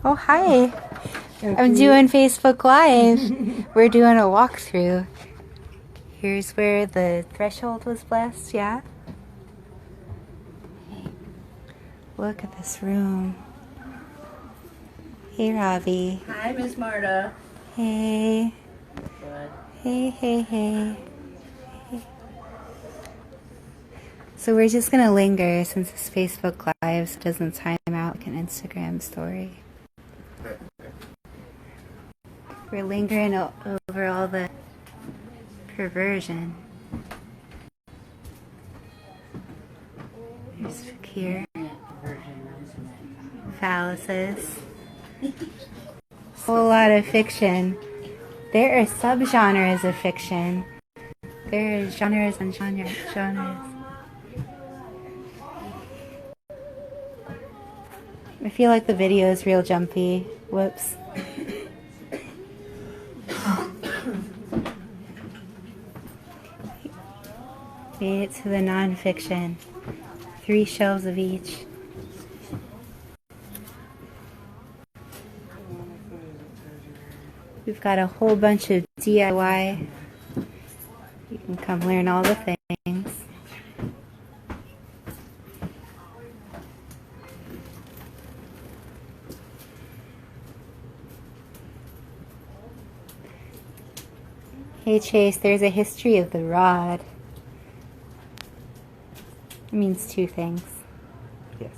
Oh, hi. I'm doing Facebook Live. We're doing a walkthrough. Here's where the threshold was blessed, yeah? Hey, look at this room. Hey, Robbie. Hi, Miss Marta. Hey. Good. Hey, hey, hey. So we're just going to linger since this Facebook Live doesn't time out like an Instagram story. We're lingering over all the perversion. There's here. Phalluses. A whole lot of fiction. There are subgenres of fiction. There are genres and genres. I feel like the video is real jumpy. Whoops. Made it to the nonfiction. 3 shelves of each. We've got a whole bunch of DIY. You can come learn all the things. Hey Chase, there's a history of the rod. It means 2 things. Yes.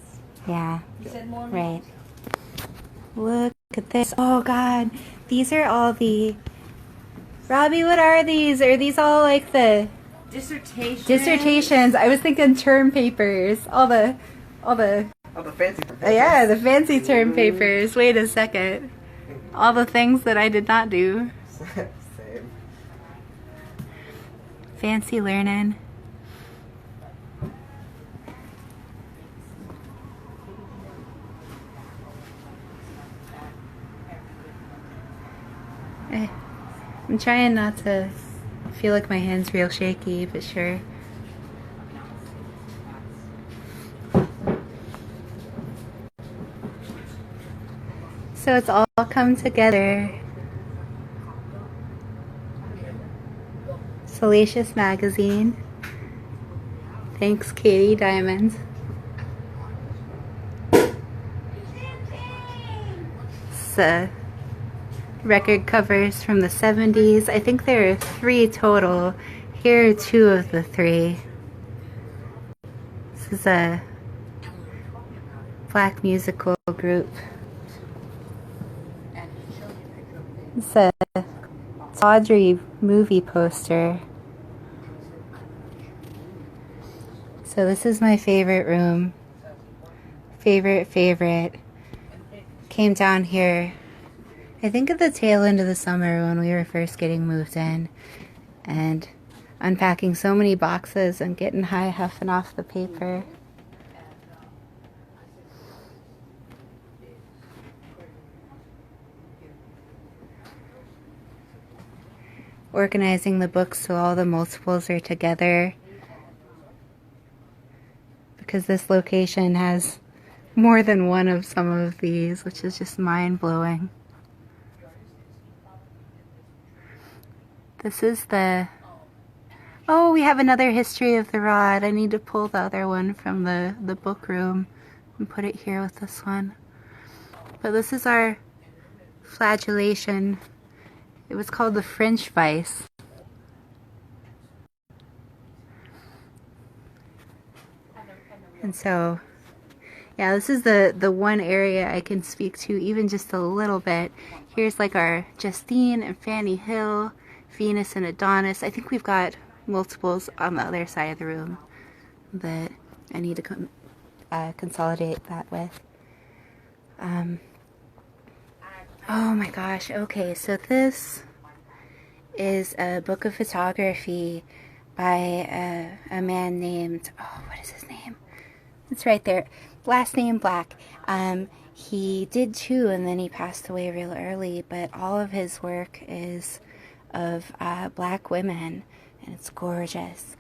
Yeah. You said more? Right. Look at this. Oh God. These are all the... Robbie, what are these? Are these all like the... Dissertations. I was thinking term papers. All the fancy. Yeah, the fancy term papers. Wait a second. All the things that I did not do. Same. Fancy learning. I'm trying not to feel like my hand's real shaky, but sure. So it's all come together. Salacious Magazine. Thanks, Katie Diamond. It's record covers from the 70s. I think there are 3 total. Here are 2 of the 3. This is a black musical group. It's a Audrey movie poster. So this is my favorite room. Favorite. Came down here, I think at the tail end of the summer when we were first getting moved in. And unpacking so many boxes and getting high huffing off the paper. Organizing the books so all the multiples are together, because this location has more than one of some of these, which is just mind-blowing. This is the... Oh, we have another history of the rod. I need to pull the other one from the book room and put it here with this one. But this is our flagellation. It was called the French vice. And so, yeah, this is the one area I can speak to even just a little bit. Here's like our Justine and Fanny Hill, Venus and Adonis. I think we've got multiples on the other side of the room that I need to consolidate that with. Oh my gosh, okay, so this is a book of photography by a man named, oh, what is his name? It's right there, last name Black. He did 2 and then he passed away real early, but all of his work is of black women, and it's gorgeous.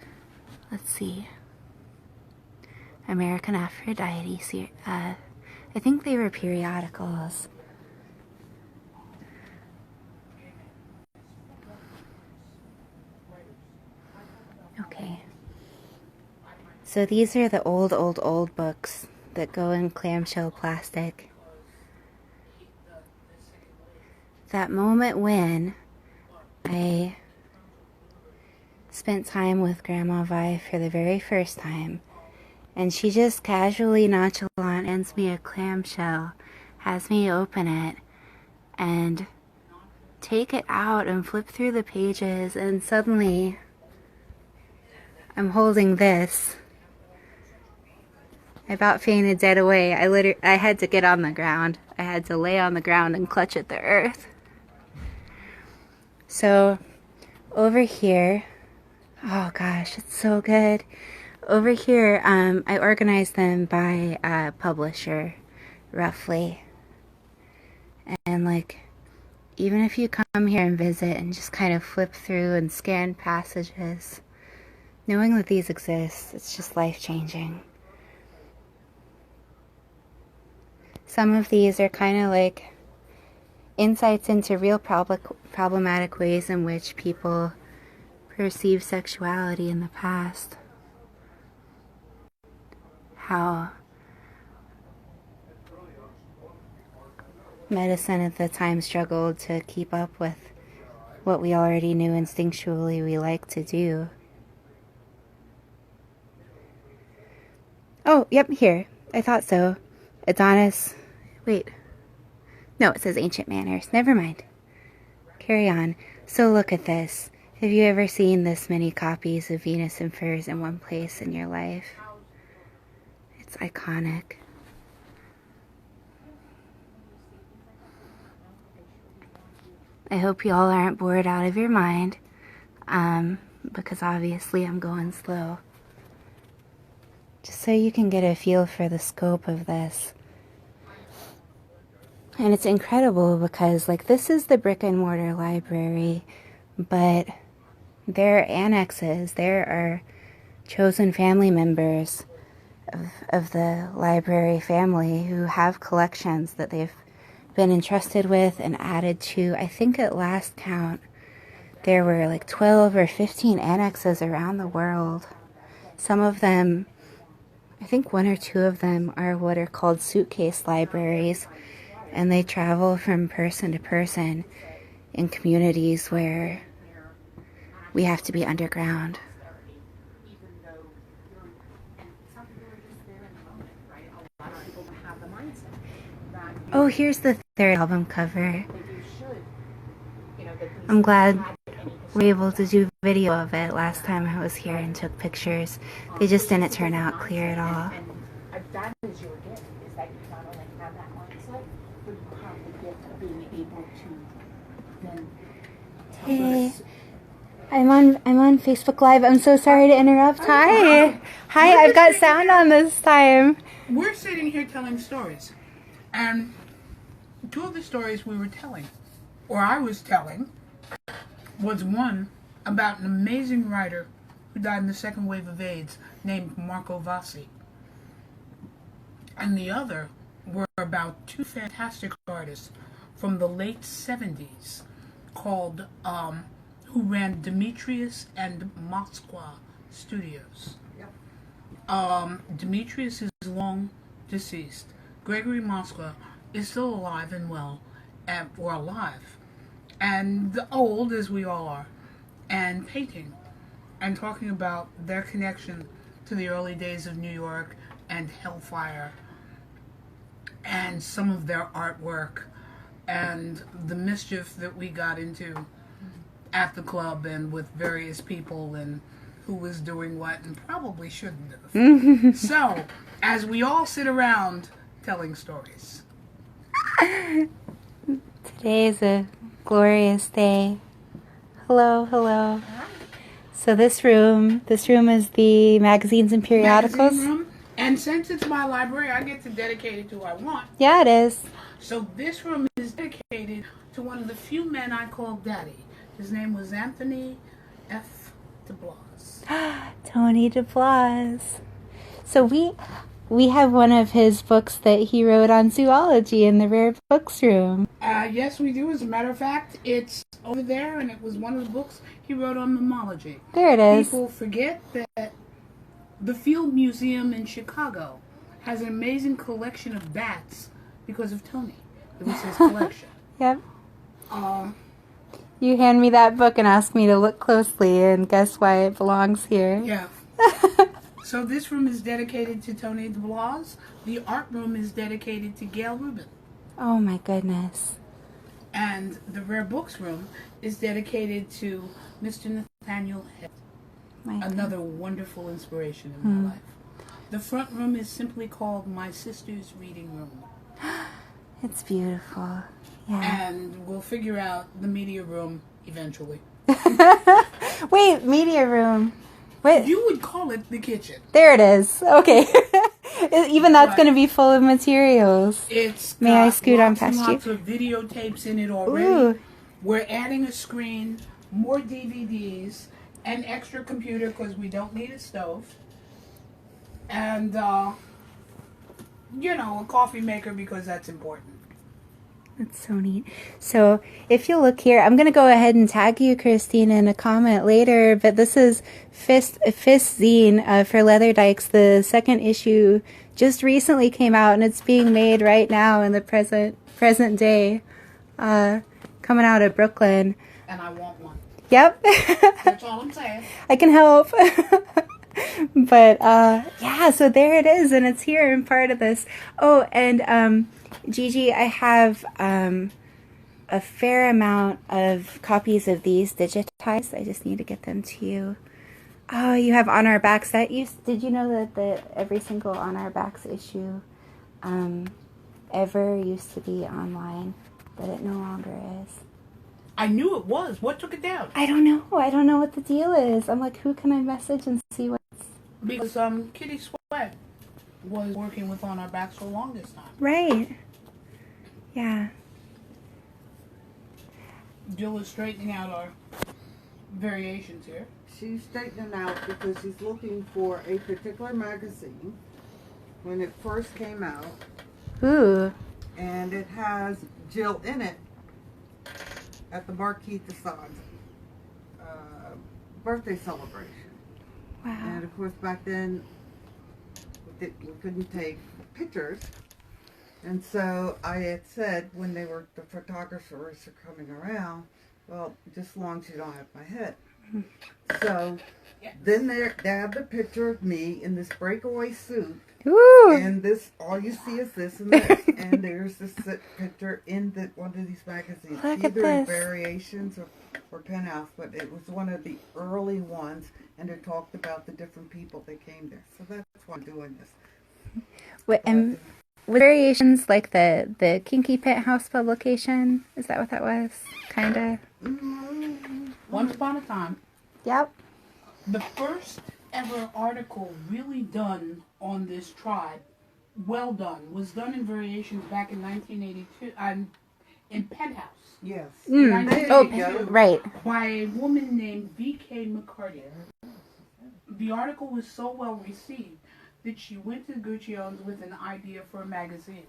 Let's see. American Aphrodite. I think they were periodicals. So these are the old books that go in clamshell plastic. That moment when I spent time with Grandma Vi for the very first time, and she just casually, nonchalant hands me a clamshell, has me open it, and take it out and flip through the pages, and suddenly I'm holding this. I about fainted dead away. I had to get on the ground. I had to lay on the ground and clutch at the earth. So over here, oh gosh, it's so good. Over here, I organized them by publisher, roughly. And like, even if you come here and visit and just kind of flip through and scan passages, knowing that these exist, it's just life-changing. Some of these are kind of like insights into real problematic ways in which people perceive sexuality in the past. How medicine at the time struggled to keep up with what we already knew instinctually we like to do. Oh, yep, here. I thought so. Adonis. Wait. No, it says ancient manners. Never mind. Carry on. So look at this. Have you ever seen this many copies of Venus in Furs in one place in your life? It's iconic. I hope you all aren't bored out of your mind, because obviously I'm going slow. Just so you can get a feel for the scope of this. And it's incredible because, like, this is the brick and mortar library, but there are annexes. There are chosen family members of the library family who have collections that they've been entrusted with and added to. I think at last count, there were like 12 or 15 annexes around the world. Some of them, I think one or two of them are what are called suitcase libraries, and they travel from person to person in communities where we have to be underground. Oh, here's the third album cover. I'm glad we were able to do video of it last time I was here and took pictures. They just didn't turn out clear at all. Hey, I'm on Facebook Live. I'm so sorry to interrupt. Hi, I've got sound on this time. We're sitting here telling stories, and two of the stories we were telling, or I was telling, was one about an amazing writer who died in the second wave of AIDS named Marco Vassi. And the other were about two fantastic artists from the late 70s called, who ran Demetrius and Moskwa Studios. Demetrius is long deceased. Gregory Moskwa is still alive and well, or alive, and old as we all are, and painting, and talking about their connection to the early days of New York and Hellfire, and some of their artwork, and the mischief that we got into at the club and with various people, and who was doing what and probably shouldn't have. So, as we all sit around telling stories. Today is a glorious day. Hello. So this room is the magazines and periodicals. Magazine room. And since it's my library, I get to dedicate it to who I want. Yeah, it is. So this room is dedicated to one of the few men I called Daddy. His name was Anthony F. DeBlas. Tony DeBlas. So we have one of his books that he wrote on zoology in the rare books room. Yes, we do. As a matter of fact, it's over there, and it was one of the books he wrote on mammalogy. There it is. People forget that The Field Museum in Chicago has an amazing collection of bats because of Tony. It was his collection. Yep. Uh, You hand me that book and ask me to look closely, and guess why it belongs here? yeah. So this room is dedicated to Tony DeBlas. The art room is dedicated to Gail Rubin. Oh my goodness. And the rare books room is dedicated to Mr. Nathaniel Head. Another wonderful inspiration in my life. The front room is simply called My Sister's Reading Room. It's beautiful. Yeah. And we'll figure out the media room eventually. Wait, media room. What? You would call it the kitchen. There it is. Okay. Even that's going to be full of materials. It's May I scoot on lots and past you? lots of videotapes in it already. Ooh. We're adding a screen, more DVDs, an extra computer because we don't need a stove. And, a coffee maker because that's important. That's so neat. So if you look here, I'm going to go ahead and tag you, Christine, in a comment later. But this is Fist Zine for Leather Dykes. The second issue just recently came out, and it's being made right now in the present day. Coming out of Brooklyn. And I want one. Yep. That's all I'm saying. I can help. But yeah, so there it is, and it's here and part of this. Oh, and Gigi, I have a fair amount of copies of these digitized. I just need to get them to you. Oh, you have On Our Backs. Did you know that every single On Our Backs issue ever used to be online, that it no longer is? I knew it was. What took it down? I don't know. I don't know what the deal is. I'm like, who can I message and see what's... Because Kitty Sweat was working with On Our Backs for the longest time. Right. Yeah. Jill is straightening out our variations here. She's straightening out because she's looking for a particular magazine when it first came out. Ooh. And it has Jill in it at the Marquis de Sade birthday celebration. Wow. And of course back then we couldn't take pictures. And so I had said when the photographers are coming around, well, just as long as you don't have my head. So then they have the picture of me in this breakaway suit. Ooh. And this, all you see is this and this. And there's this picture in one of these magazines. Look at Either in this. Variations or Penthouse, but it was one of the early ones. And it talked about the different people that came there. So that's why I'm doing this. Wait, and with Variations like the Kinky Penthouse publication? Is that what that was? Kinda? Once upon a time, Yep. the first ever article really done on this tribe, well done, was done in Variations back in 1982, in Penthouse. Yes. Mm. There Oh, you go. right. By a woman named V.K. McCarty. The article was so well received that she went to Guccion's with an idea for a magazine.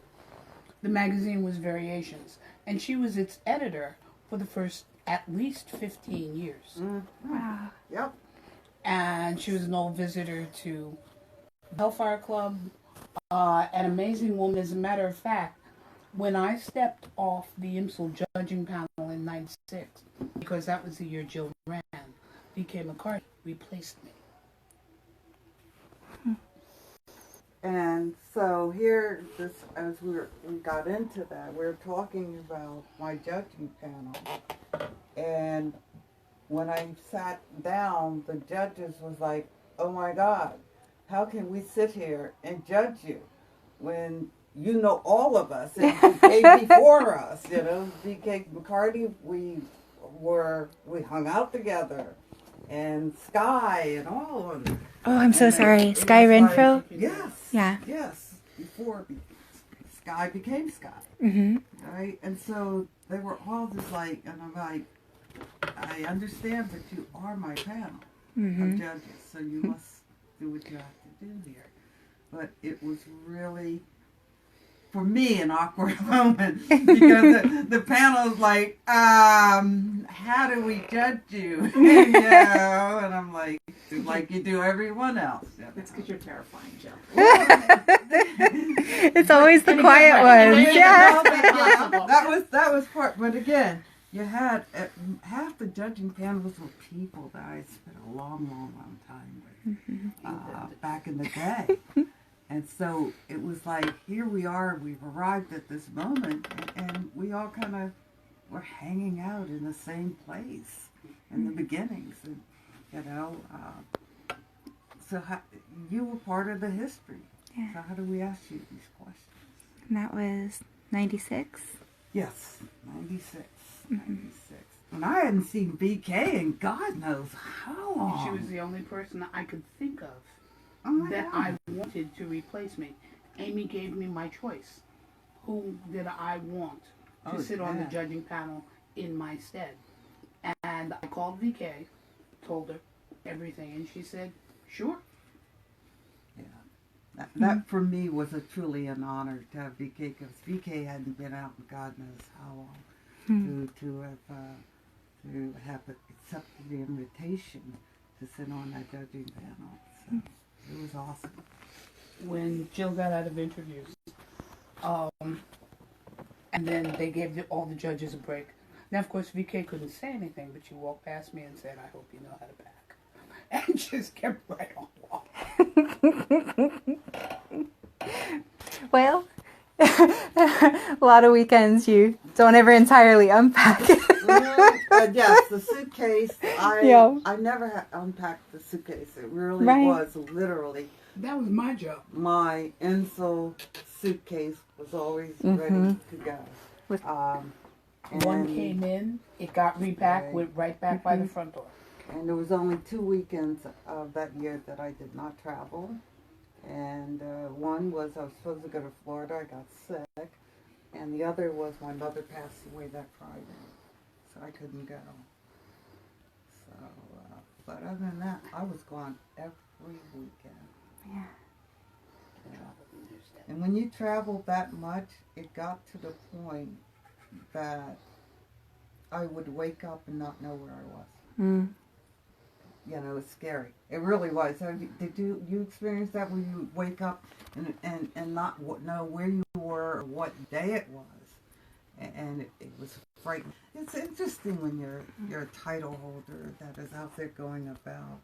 The magazine was Variations, and she was its editor for the first at least 15 years. Wow. Yep. And she was an old visitor to Hellfire Club, an amazing woman. As a matter of fact, when I stepped off the IMSL judging panel in '96, because that was the year Jill ran, V.K. McCarty replaced me. And so here, as we got into that, we were talking about my judging panel. And when I sat down, the judges was like, oh my God, how can we sit here and judge you when you know all of us and you came before us, V.K. McCarty, we hung out together, and Sky and all of them. Oh, I'm so And sorry. it Sky was like, Renfro? yes. Yeah. Yes. Before Sky became Sky. Mm-hmm. Right? And so they were all just like, and I'm like, I understand, but you are my panel of judges, so you must do what you have to do here. But it was really, for me, an awkward moment because the panel's like, how do we judge you? And I'm like, do like you do everyone else. That's because you're terrifying, Jill. It's always the quiet ones. Yeah. That was part. But again, you had half the judging panels were people that I spent a long time with back in the day. And so it was like, here we are, we've arrived at this moment, and we all kind of were hanging out in the same place in the beginnings. And, so you were part of the history. Yeah. So how do we ask you these questions? And that was 96. Yes, 96. 96. And I hadn't seen BK in God knows how long. She was the only person that I could think of that God. I wanted to replace me. Amy gave me my choice. Who did I want to sit on the judging panel in my stead? And I called VK, told her everything, and she said, sure. Yeah. That for me was truly an honor to have VK, because VK hadn't been out in God knows how long to have accepted the invitation to sit on that judging panel. So it was awesome. When Jill got out of interviews, and then they gave all the judges a break. Now, of course, VK couldn't say anything, but she walked past me and said, I hope you know how to pack. And just kept right on walking. Well, a lot of weekends you don't ever entirely unpack. Yes, the suitcase. I never had unpacked the suitcase. It really was literally. That was my job. My Insel suitcase was always ready to go. One came in, it got repacked, went right back by the front door. And there was only 2 weekends of that year that I did not travel. And one was I was supposed to go to Florida. I got sick. And the other was my mother passed away that Friday. So I couldn't go. So, but other than that, I was gone every weekend. Yeah. And when you travel that much, it got to the point that I would wake up and not know where I was. It's scary. It really was. Did you experience that, where you wake up and not know where you were or what day it was? And it was frightening. It's interesting when you're a title holder that is out there going about.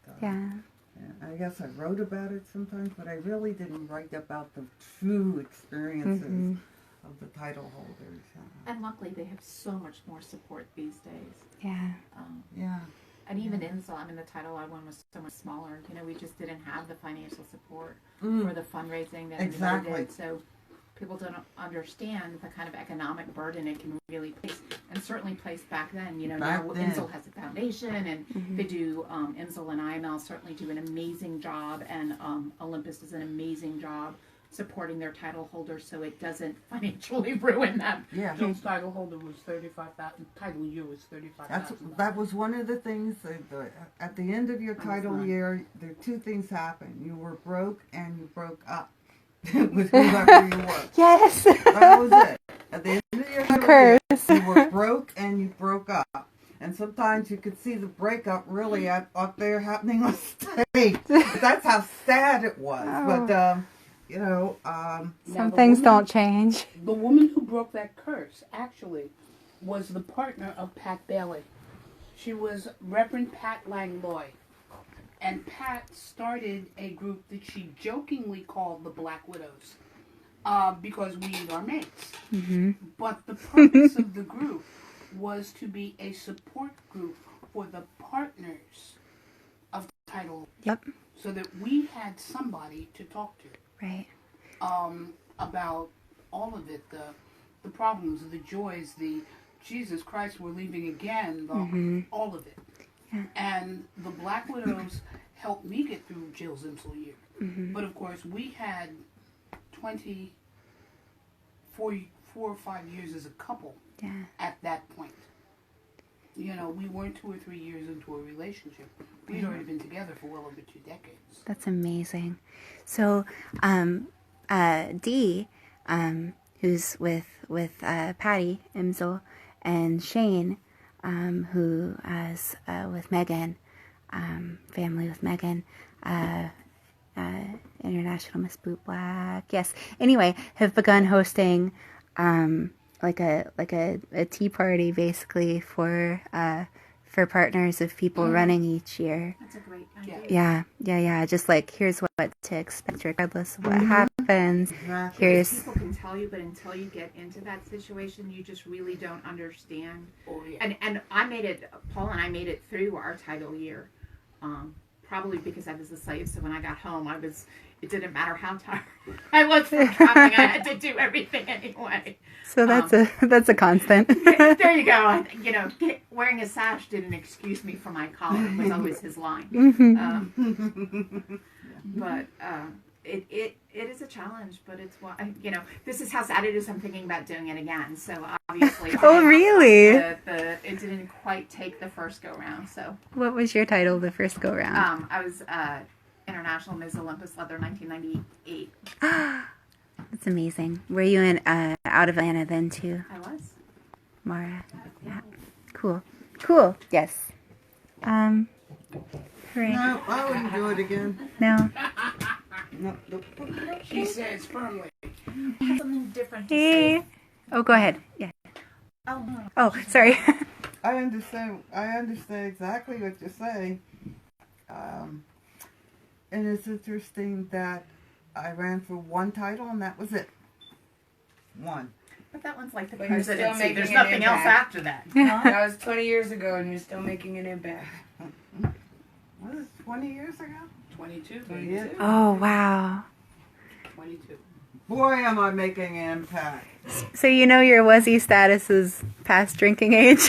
I guess I wrote about it sometimes, but I really didn't write about the true experiences of the title holders. And luckily, they have so much more support these days. Yeah. And even Insel, the Title I one was so much smaller. We just didn't have the financial support for the fundraising that Exactly. we did. So people don't understand the kind of economic burden it can really place, and certainly place back then. Now Insel has a foundation, and they do, Insel and IML certainly do an amazing job, and Olympus does an amazing job supporting their title holders so it doesn't financially ruin them. Yeah. Jill's title holder was $35,000. Title year was $35,000. That was one of the things. At the end of your title year, there are 2 things happen. You were broke and you broke up with whoever you were. Yes. That was it. At the end of your title year, Curse. you were broke and you broke up. And sometimes you could see the breakup really up there happening on stage. That's how sad it was. But some things don't change. The woman who broke that curse actually was the partner of Pat Bailey. She was Reverend Pat Langlois. And Pat started a group that she jokingly called the Black Widows because we eat our mates. But the purpose of the group was to be a support group for the partners of the title. Yep. So that we had somebody to talk to. Right. About all of it, the problems, the joys, the Jesus Christ, we're leaving again, all of it. Yeah. And the Black Widows helped me get through Jill Zimsel year. But of course, we had 4 or 5 years as a couple at that point. We weren't 2 or 3 years into a relationship. We'd already been together for well over 2 decades. That's amazing. So, Dee, who's with Patty Imsel, and Shane, who is with Megan, family with Megan, International Miss Boot Black. Yes. Anyway, have begun hosting like a tea party basically for partners of people running each year. That's a great idea. Yeah. Just like, here's what to expect regardless of what happens. Exactly. Here's People can tell you, but until you get into that situation, you just really don't understand. Oh, yeah. And I made it, Paul and I made it through our title year, probably because I was a slave. So when I got home, it didn't matter how tired I was from traveling. I had to do everything anyway. so that's a constant. There you go. Wearing a sash didn't excuse me from my collar. It was always his line. But it is a challenge. But it's this is how sad it is. I'm thinking about doing it again. So obviously. Oh, really? It didn't quite take the first go round. So. What was your title the first go round? I was International Ms. Olympus Leather 1998. That's amazing. Were you in out of Atlanta then too, I was. Mara? Yeah. Cool. Yes. Hooray. No, I wouldn't do it again. No. No, nope. She says firmly. Something different to Hey. say. Oh, go ahead. Yeah. Oh, Oh, sorry. I understand exactly what you're saying. And it's interesting that I ran for one title and that was it. One. But that one's like the But you're still presidency. making There's an nothing else impact. after that. That was 20 years ago, and you're still making an impact. Was it 20 years ago? 22. Yeah. Oh, wow. 22. Boy, am I making an impact. So you know your Wuzzy status is past drinking age?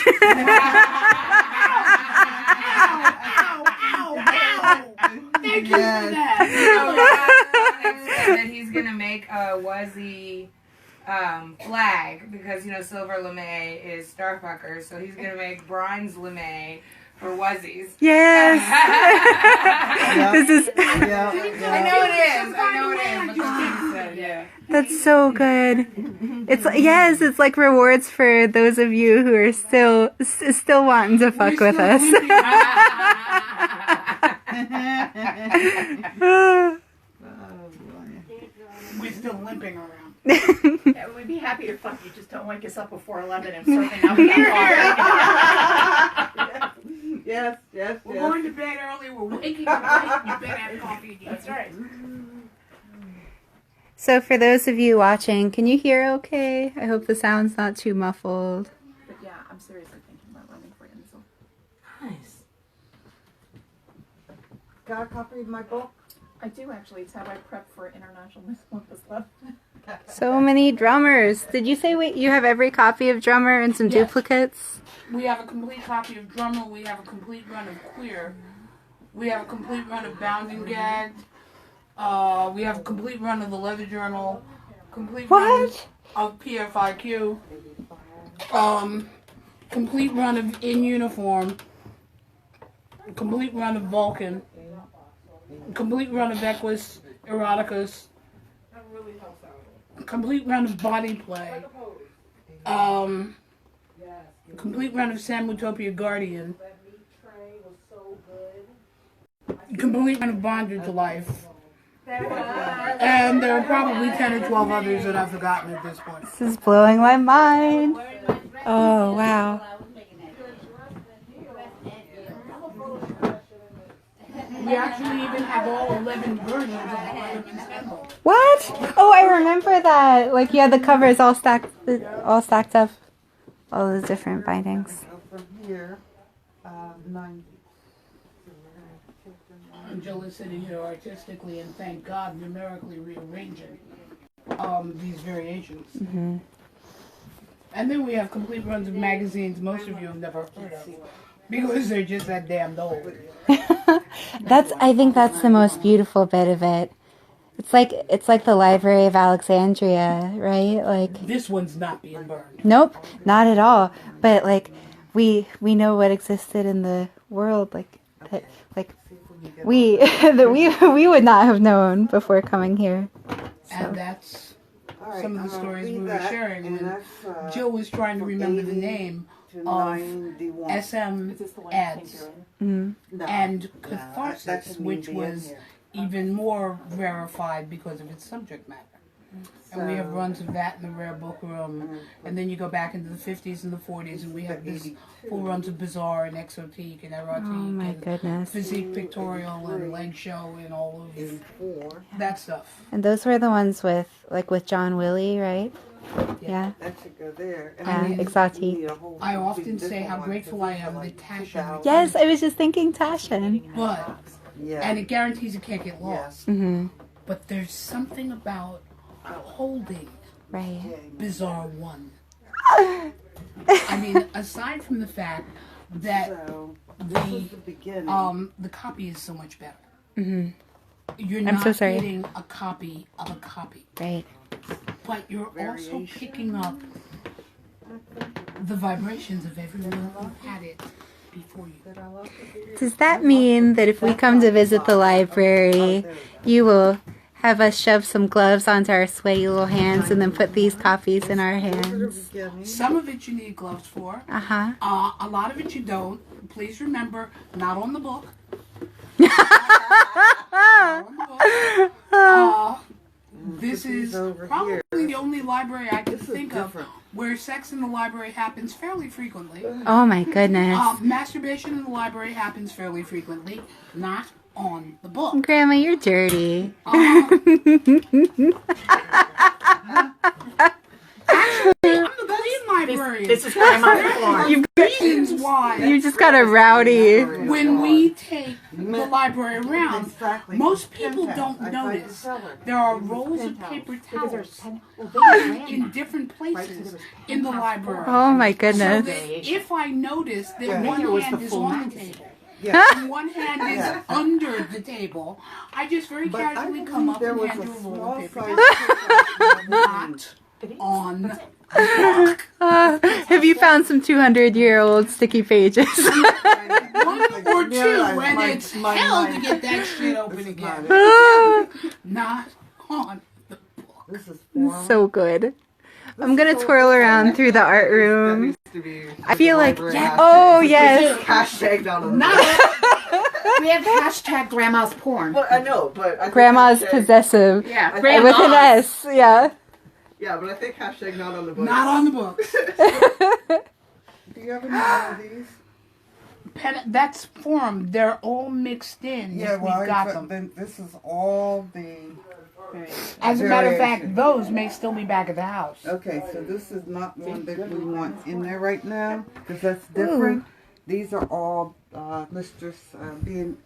Thank you for Yes. that. That he's gonna make a Wuzzy flag because silver lame is Starfucker, so he's gonna make bronze lame for Wuzzies. Yes. This is I know it is, but that's what he said. Yeah. that's so good. It's like rewards for those of you who are still wanting to fuck with us. We're still limping around. Yeah, we'd be happy to fuck you. Just don't wake us up before 11 and certainly not without coffee. Yes. We're going to bed early. We're waking up late. You better have coffee again. That's right. So for those of you watching, can you hear okay? I hope the sound's not too muffled. But yeah, I'm seriously thinking about running for Insel. Nice. Got a copy of my book? I do actually. It's how I prep for International Miss Olympus Leather. So many drummers. Did you say you have every copy of Drummer and some Yes. duplicates? We have a complete copy of Drummer. We have a complete run of Queer. We have a complete run of Bound and Gagged. We have a complete run of the Leather Journal. Complete run of PFIQ. Complete run of In Uniform. Complete run of Vulcan. Complete run of Equus Eroticus. Complete run of Body Play. Complete run of Samutopia Guardian. Complete run of Bonded to Life. And there are probably 10 or 12 others that I've forgotten at this point. This is blowing my mind. Oh, wow. We actually even have all 11 versions of the Leatherman's Handbook. What? Oh, I remember that. Like, yeah, the covers all stacked up. All the different bindings. So from here, 90. And Jill is sitting here artistically and thank God numerically rearranging these variations. Mm-hmm. And then we have complete runs of magazines most of you have never heard of because they're just that damn old. I think that's the most beautiful bit of it. It's like the Library of Alexandria, right? Like, This one's not being burned. nope, not at all. But like, we know what existed in the world, we would not have known before coming here. And that's All right, some of I'm the gonna stories read we were that, sharing and when that's, Jill was trying to from remember the 80 name of 91. SM Is this the one ads No, and that catharsis, shouldn't which be in was here. even more rarefied because of its subject matter. And we have runs of that in the rare book room. And then you go back into the 50s and the 40s, and we have this full runs of bizarre and exotique and erotic Oh my and goodness. physique pictorial and leg show and all of 84. that stuff. And those were the ones with John Willie, right? Yeah. That should go there. And Yeah, I mean, exotic. you need a whole I big often say different how one, grateful because I these are am like that Tasha 2000. Yes, I was just thinking Tashin. But, Yeah. and it guarantees it can't get lost. Mm-hmm. But there's something about holding Right. Bizarre One. I mean, aside from the fact that So, this is the beginning. the copy is so much better. Mm-hmm. You're I'm not so sorry. getting a copy of a copy, Right. but you're also Variation. picking up the vibrations of everyone who had it before you. Does that mean that if we come to visit the library, you will have us shove some gloves onto our sweaty little hands and then put these copies in our hands? Beginning. Some of it you need gloves for. Uh-huh. A lot of it you don't. Please remember, not on the book. This is over probably here. the only library I can This is think of different. where sex in the library happens fairly frequently. Oh my goodness. Masturbation in the library happens fairly frequently, not on the book. Grandma, you're dirty. Actually, I'm the clean librarian. This is Grandma's porn. You've Reasons why. You just got a rowdy. When we take the library around, Exactly. most people don't I tried to notice tell her. there are rolls of paper Because there's towels 10. Well, they ran in that. different Right, so places there was in the 10 library. Oh my So goodness. that if I notice that Yeah. one Here was hand the is full on the magazine. table Yeah. and one hand is Yeah. under the table, I just very But I casually come believe up there and was hand a you a roll small of paper size towels. magazine. Not on the book. Have you found some 200-year-old sticky pages? One or two, and my- it's my hell to mind. get that shit open This is again. not Not on the book. This is formal. So good. I'm gonna twirl around through the art room. I feel like, oh yes. Hashtag not on the We have hashtag Grandma's porn. Well, I know, but I think Grandma's hashtag- possessive. Yeah, With an Grandma's. S, yeah. Yeah, but I think hashtag not on the book. Not on the books. Do you have any more of these? That's form. They're all mixed in. Yeah, well, We've got them. then this is all the. As a matter of fact, variation. those may still be back at the house. Okay, so this is not one that we want in there right now because that's different. These are all Mistress being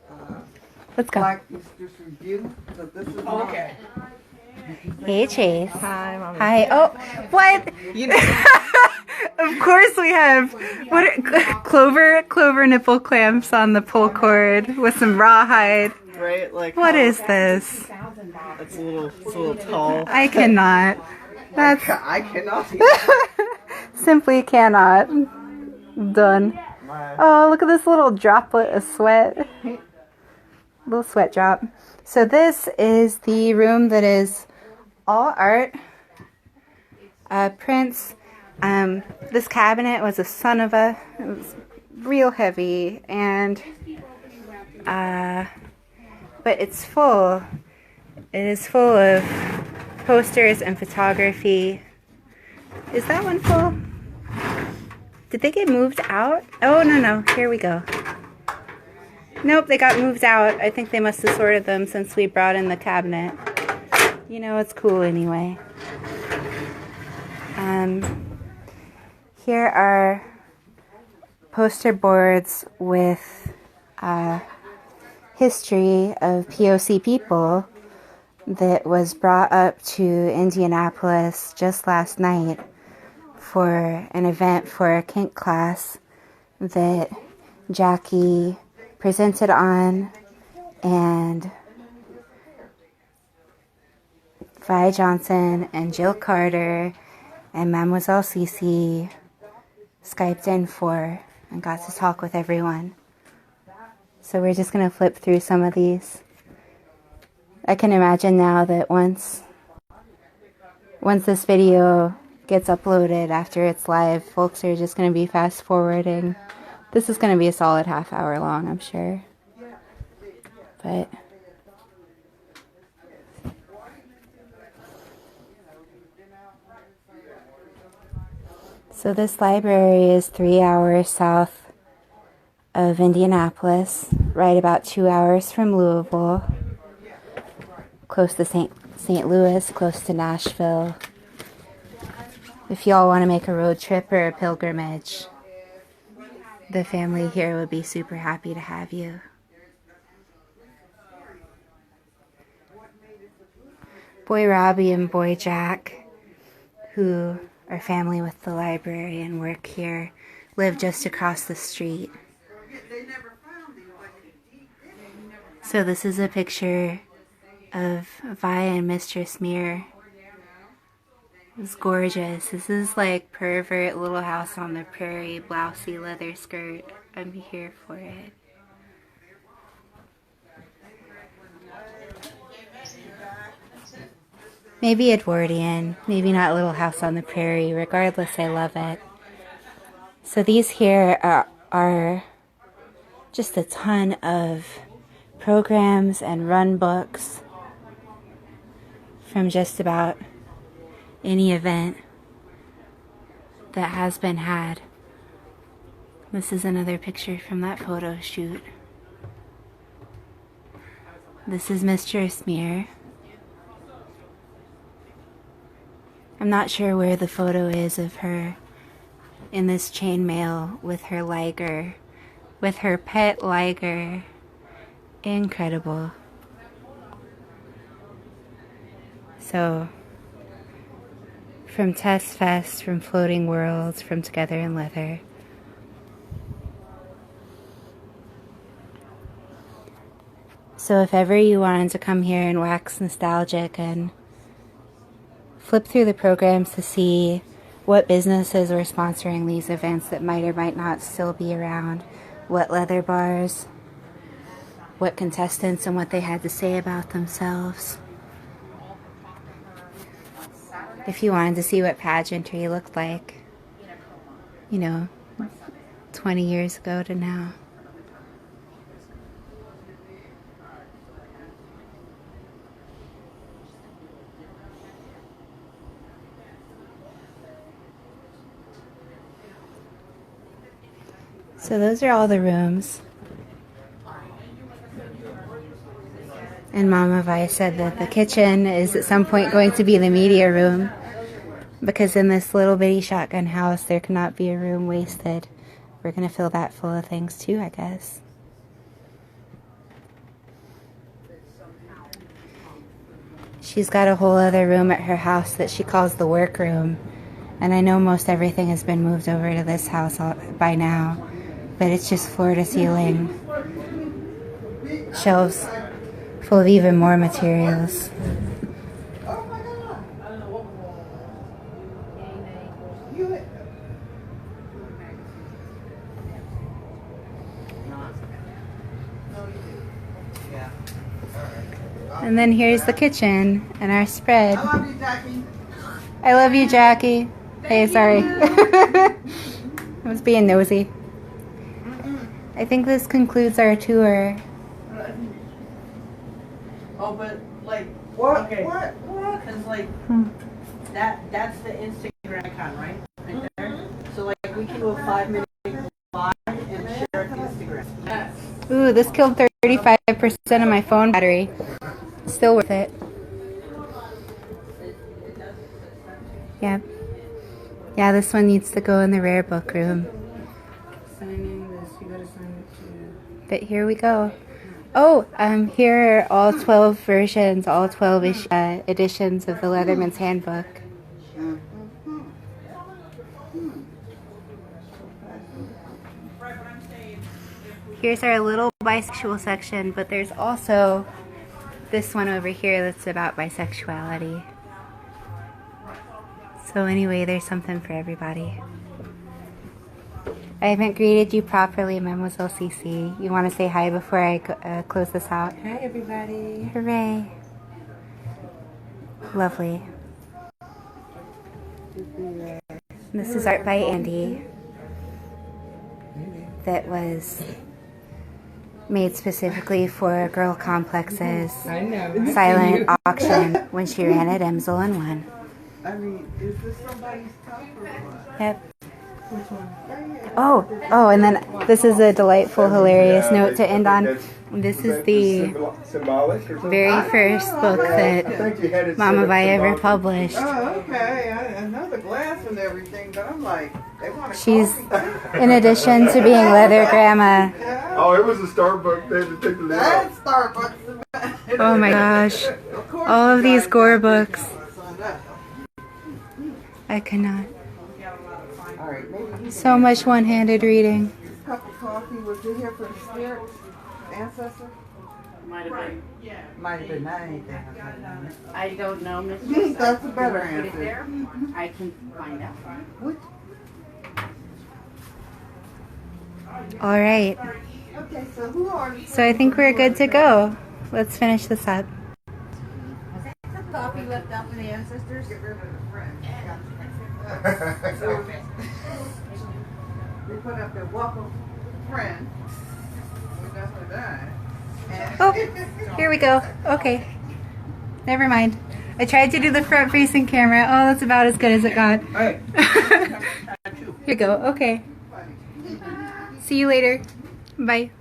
Let's go. Black Mistress Review. So this is Okay. Hey Chase. Hi, Mom. Hi. Oh, what? Of course we have clover nipple clamps on the pull cord with some rawhide. Right? Like What how- is this? It's a little tall. I cannot. That's I cannot. simply cannot. Done. Oh, look at this little droplet of sweat. Little sweat drop. So this is the room that is all art. Prints. This cabinet was a son of a. It was real heavy and but it's full. It is full of posters and photography. Is that one full? Did they get moved out? Oh, no. Here we go. Nope, they got moved out. I think they must have sorted them since we brought in the cabinet. You know, it's cool anyway. Here are poster boards with history of POC people that was brought up to Indianapolis just last night for an event for a kink class that Jackie presented on, and Vi Johnson and Jill Carter and Mademoiselle Cece Skyped in for and got to talk with everyone. So we're just going to flip through some of these. I can imagine now that once this video gets uploaded after it's live, folks are just going to be fast forwarding. This is going to be a solid half hour long, I'm sure. But so this library is 3 hours south of Indianapolis, right about 2 hours from Louisville, close to St. Louis, close to Nashville. If y'all want to make a road trip or a pilgrimage, the family here would be super happy to have you. Boy Robbie and Boy Jack, who are family with the library and work here, live just across the street. So this is a picture of Vi and Mistress Muir. It's gorgeous. This is like pervert Little House on the Prairie, blousey leather skirt. I'm here for it. Maybe Edwardian, maybe not Little House on the Prairie. Regardless, I love it. So these here are just a ton of programs and run books from just about any event that has been had. This is another picture from that photo shoot. This is Mistress Muir. I'm not sure where the photo is of her in this chainmail with her liger, with her pet liger. Incredible. So, from Test Fest, from Floating Worlds, from Together in Leather. So if ever you wanted to come here and wax nostalgic and flip through the programs to see what businesses were sponsoring these events that might or might not still be around, what leather bars, what contestants and what they had to say about themselves. If you wanted to see what pageantry looked like, 20 years ago to now. So those are all the rooms. And Mama Vi said that the kitchen is at some point going to be the media room, because in this little bitty shotgun house there cannot be a room wasted. We're going to fill that full of things too, I guess. She's got a whole other room at her house that she calls the workroom. And I know most everything has been moved over to this house by now. But it's just floor to ceiling shelves full of even more materials. And then here's the kitchen and our spread. I love you, Jackie. I love you, Jackie. Hey, sorry. I was being nosy. I think this concludes our tour. Oh, but like What? okay, What? because like that's the Instagram icon, right? Right there. So like we can do a 5-minute live and share it to Instagram. Ooh, this killed 35% of my phone battery. Still worth it. Yeah. Yeah, this one needs to go in the rare book room. Signing this, you gotta sign it But here we go. Oh, here are all 12 versions, all 12 editions of the Leatherman's Handbook. Here's our little bisexual section, but there's also this one over here that's about bisexuality. So anyway, there's something for everybody. I haven't greeted you properly, Mademoiselle Cece. You want to say hi before I close this out? Hi, everybody. Hooray. Lovely. This is art by Andy that was made specifically for girl complexes. I know. Silent auction when she ran at Emsel and won. I mean, is this somebody's cup or what? Yep. Oh, and then this is a delightful, hilarious note to end on. This is the very first book that Mama Vi ever published. Oh, okay. I know the glass and everything, but I'm like, they want to She's, in addition to being leather grandma. Oh, it was a Starbucks. They had to take the lid That's off. Starbucks. Oh my gosh. All of these gore books. I cannot. All right, maybe So much one-handed reading. this cup of coffee was in here for the spirit ancestor? Might have been. Might have been anything. I don't know, Mistress. That's a better Put it answer. there. I can find out. All right. Okay, so who are you? So I think we're good to go. Let's finish this up. Coffee left out for the ancestors? Get rid of the friend. We put up the welcome friend. We got for that. Oh, here we go. Okay. Never mind. I tried to do the front-facing camera. Oh, that's about as good as it got. Hey. Here we go. Okay. See you later. Bye.